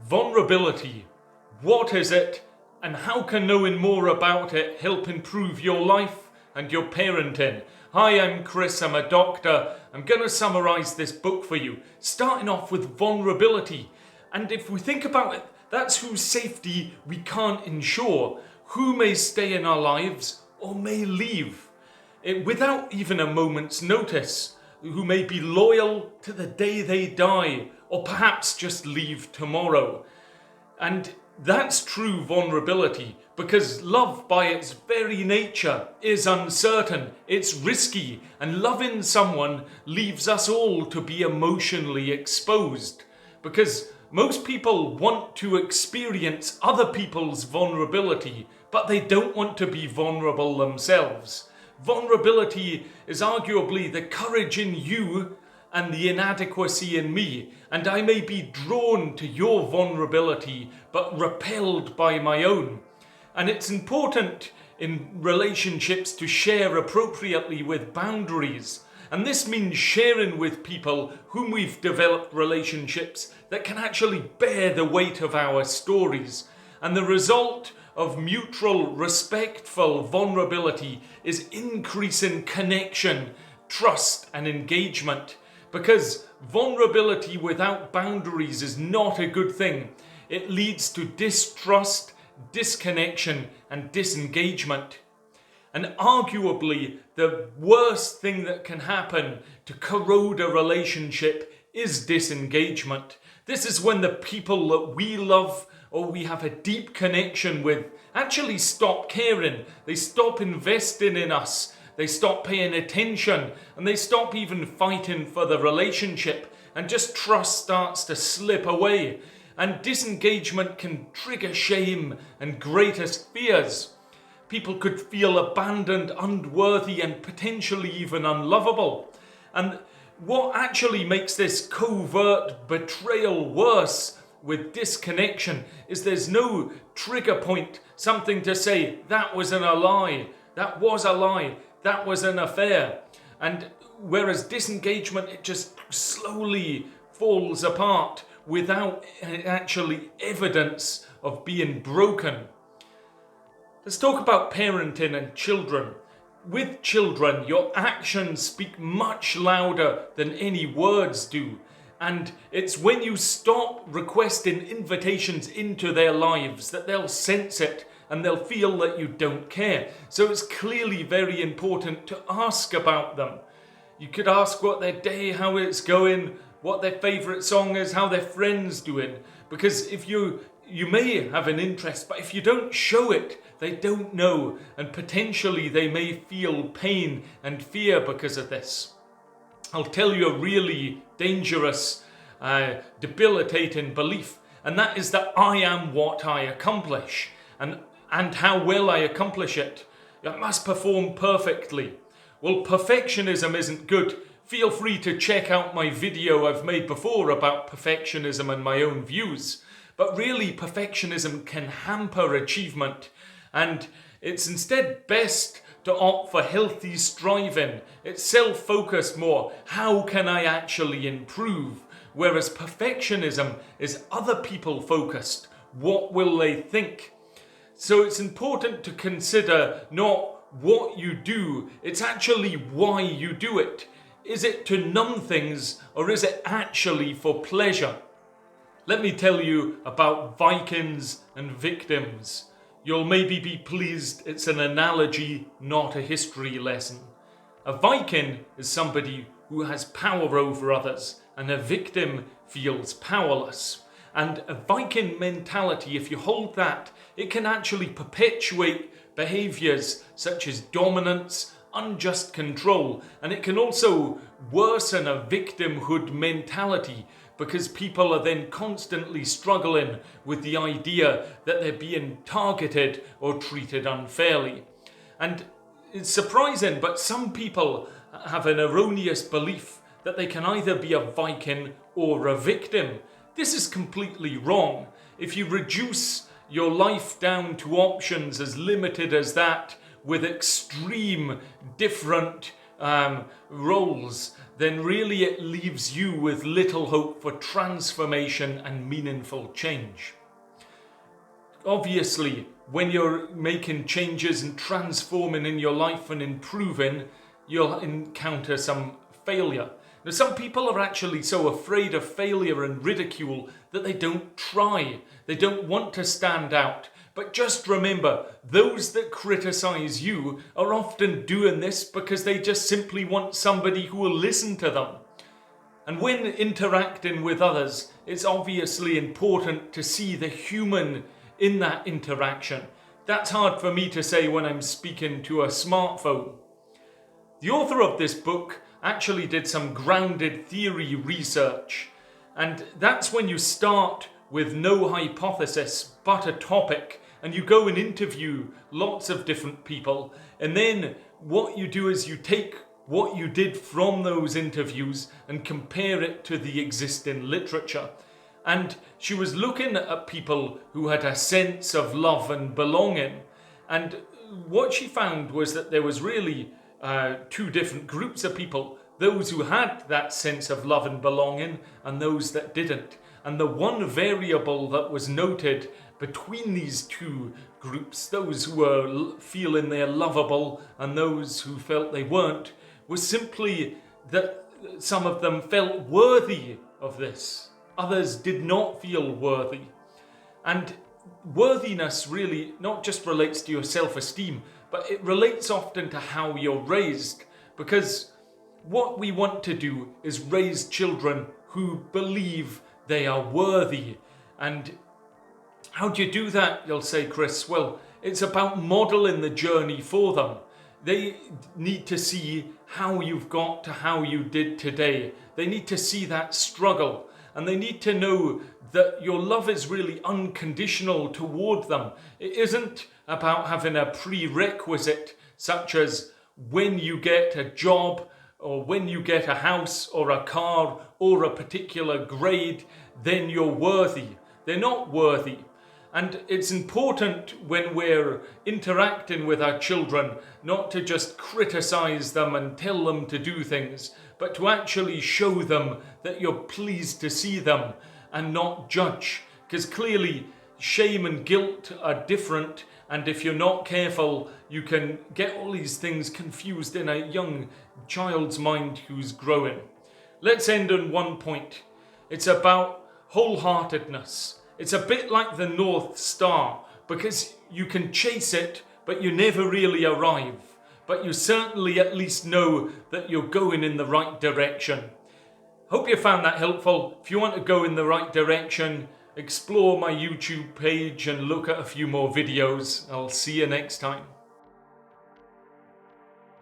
Vulnerability. What is it, and how can knowing more about it help improve your life and your parenting? Hi, I'm Chris, I'm a doctor. I'm going to summarize this book for you, starting off with vulnerability. And if we think about it, that's whose safety we can't ensure, who may stay in our lives or may leave without even a moment's notice, who may be loyal to the day they die, or perhaps just leave tomorrow. And that's true vulnerability, because love by its very nature is uncertain, it's risky, and loving someone leaves us all to be emotionally exposed. Because most people want to experience other people's vulnerability, but they don't want to be vulnerable themselves. Vulnerability is arguably the courage in you and the inadequacy in me, and I may be drawn to your vulnerability but repelled by my own. And it's important in relationships to share appropriately with boundaries, and this means sharing with people whom we've developed relationships that can actually bear the weight of our stories. And the result of mutual, respectful vulnerability is increasing connection, trust, and engagement. Because vulnerability without boundaries is not a good thing. It leads to distrust, disconnection, and disengagement. And arguably, the worst thing that can happen to corrode a relationship is disengagement. This is when the people that we love or we have a deep connection with actually stop caring. They stop investing in us. They stop paying attention, and they stop even fighting for the relationship, and just trust starts to slip away. And disengagement can trigger shame and greatest fears. People could feel abandoned, unworthy, and potentially even unlovable. And what actually makes this covert betrayal worse with disconnection is there's no trigger point, something to say, that wasn't a lie, that was a lie, that was an affair. And whereas disengagement, it just slowly falls apart without actually evidence of being broken. Let's talk about parenting and children. With children, your actions speak much louder than any words do. And it's when you stop requesting invitations into their lives that they'll sense it and they'll feel that you don't care. So it's clearly very important to ask about them. You could ask what their day, how it's going, what their favourite song is, how their friends doing. Because if you may have an interest, but if you don't show it, they don't know, and potentially they may feel pain and fear because of this. I'll tell you a really dangerous, debilitating belief, and that is that I am what I accomplish, and how well I accomplish it. I must perform perfectly. Well, perfectionism isn't good. Feel free to check out my video I've made before about perfectionism and my own views. But really, perfectionism can hamper achievement, and it's instead best to opt for healthy striving. It's self-focused more. How can I actually improve? Whereas perfectionism is other people focused. What will they think? So it's important to consider not what you do, it's actually why you do it. Is it to numb things, or is it actually for pleasure? Let me tell you about Vikings and victims. You'll maybe be pleased it's an analogy, not a history lesson. A Viking is somebody who has power over others, and a victim feels powerless. And a Viking mentality, if you hold that, it can actually perpetuate behaviours such as dominance, unjust control, and it can also worsen a victimhood mentality, because people are then constantly struggling with the idea that they're being targeted or treated unfairly. And it's surprising, but some people have an erroneous belief that they can either be a Viking or a victim. This is completely wrong. If you reduce your life down to options as limited as that, with extreme different roles, then really it leaves you with little hope for transformation and meaningful change. Obviously, when you're making changes and transforming in your life and improving, you'll encounter some failure. Now, some people are actually so afraid of failure and ridicule that they don't try. They don't want to stand out. But just remember, those that criticize you are often doing this because they just simply want somebody who will listen to them. And when interacting with others, it's obviously important to see the human in that interaction. That's hard for me to say when I'm speaking to a smartphone. The author of this book actually did some grounded theory research, and that's when you start with no hypothesis but a topic, and you go and interview lots of different people, and then what you do is you take what you did from those interviews and compare it to the existing literature. And she was looking at people who had a sense of love and belonging, and what she found was that there was really two different groups of people: those who had that sense of love and belonging and those that didn't. And the one variable that was noted between these two groups, those who were feeling they're lovable and those who felt they weren't, was simply that some of them felt worthy of this. Others did not feel worthy. And worthiness really not just relates to your self-esteem, but it relates often to how you're raised, because what we want to do is raise children who believe they are worthy. And how do you do that, you'll say, Chris? Well, it's about modeling the journey for them. They need to see how you've got to how you did today. They need to see that struggle, and they need to know that your love is really unconditional toward them. It isn't about having a prerequisite, such as when you get a job, or when you get a house or a car or a particular grade, then you're worthy. They're not worthy. And it's important when we're interacting with our children not to just criticize them and tell them to do things, but to actually show them that you're pleased to see them and not judge. Because clearly shame and guilt are different, and if you're not careful, you can get all these things confused in a young child's mind who's growing. Let's end on one point. It's about wholeheartedness. It's a bit like the North Star, because you can chase it, but you never really arrive. But you certainly at least know that you're going in the right direction. Hope you found that helpful. If you want to go in the right direction, explore my YouTube page and look at a few more videos. I'll see you next time.